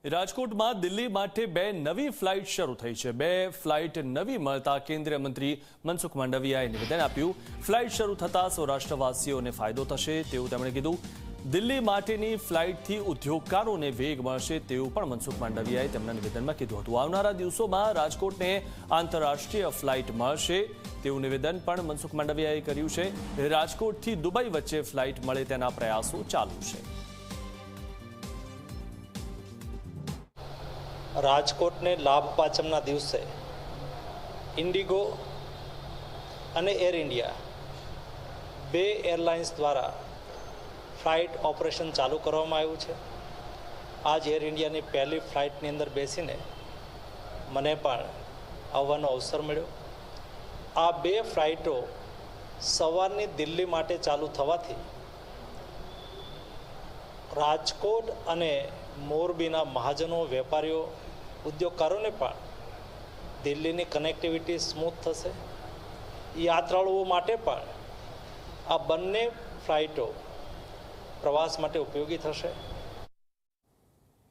રાજકોટમાં દિલ્હી માટે બે નવી ફ્લાઇટ શરૂ થઈ છે। બે ફ્લાઇટ નવી મળતા કેન્દ્રીય મંત્રી મનસુખ માંડવિયાએ નિવેદન આપ્યું। ફ્લાઇટ શરૂ થતાં સૌરાષ્ટ્રવાસીઓને ફાયદો થશે તેવું તેમણે કીધું। દિલ્હી માટેની ફ્લાઇટથી ઉદ્યોગકારોને વેગ મળશે તેવું પણ મનસુખ માંડવિયાએ તેમના નિવેદનમાં કીધું હતું। આવનારા દિવસોમાં રાજકોટને આંતરરાષ્ટ્રીય ફ્લાઇટ મળશે તેવું નિવેદન પણ મનસુખ માંડવિયાએ કર્યું છે। રાજકોટથી દુબઈ વચ્ચે ફ્લાઇટ મળે તેના પ્રયાસો ચાલુ છે। રાજકોટને લાભ પાંચમના દિવસે ઇન્ડિગો અને એર ઇન્ડિયા બે એરલાઇન્સ દ્વારા ફ્લાઇટ ઓપરેશન ચાલુ કરવામાં આવ્યું છે। આજ એર ઇન્ડિયાની પહેલી ફ્લાઇટની અંદર બેસીને મને પણ આવવાનો અવસર મળ્યો। આ બે ફ્લાઇટો સવારની દિલ્હી માટે ચાલુ થવાથી રાજકોટ અને મોરબીના મહાજનો, વેપારીઓ, ઉદ્યોગકારોને પણ દિલ્હીની કનેક્ટિવિટી સ્મૂથ થશે। યાત્રાળુઓ માટે પણ આ બંને ફ્લાઇટો પ્રવાસ માટે ઉપયોગી થશે।